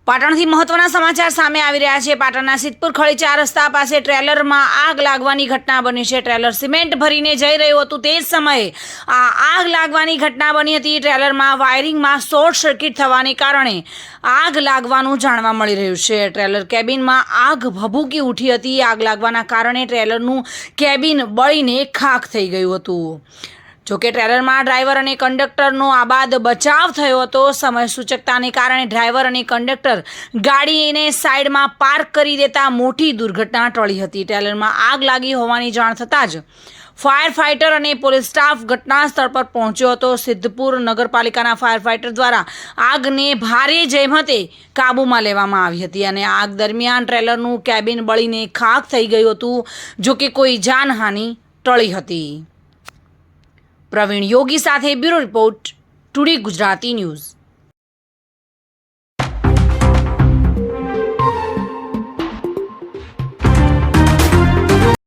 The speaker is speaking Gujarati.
પાટણથી મહત્વના સમાચાર સામે આવી રહ્યા છે। પાટણના સિદ્ધપુર ખળીચા રસ્તા પાસે ટ્રેલરમાં આગ લાગવાની ઘટના બની છે। ટ્રેલર સિમેન્ટ ભરીને જઈ રહ્યું હતું તે જ સમયે આ આગ લાગવાની ઘટના બની હતી। ટ્રેલરમાં વાયરિંગમાં શોર્ટ સર્કિટ થવાને કારણે આગ લાગવાનું જાણવા મળી રહ્યું છે। ટ્રેલર કેબિનમાં આગ ભભૂકી ઉઠી હતી। આગ લાગવાના કારણે ટ્રેલરનું કેબિન બળીને ખાખ થઈ ગયું હતું। જોકે ટ્રેલરમાં ડ્રાઈવર અને કંડક્ટરનો આબાદ બચાવ થયો હતો। સમય સૂચકતાને કારણે ડ્રાઈવર અને કંડક્ટર ગાડીને સાઈડમાં પાર્ક કરી દેતા મોટી દુર્ઘટના ટળી હતી। ટ્રેલરમાં આગ લાગી હોવાની જાણ થતાં જ ફાયર ફાઇટર અને પોલીસ સ્ટાફ ઘટના સ્થળ પર પહોંચ્યો હતો। સિદ્ધપુર નગરપાલિકાના ફાયર ફાઇટર દ્વારા આગને ભારે જહેમતે કાબૂમાં લેવામાં આવી હતી અને આગ દરમિયાન ટ્રેલરનું કેબિન બળીને ખાખ થઈ ગયું હતું। જોકે કોઈ જાનહાનિ ટળી હતી। પ્રવીણ યોગી સાથે bureau report, today Gujarati news.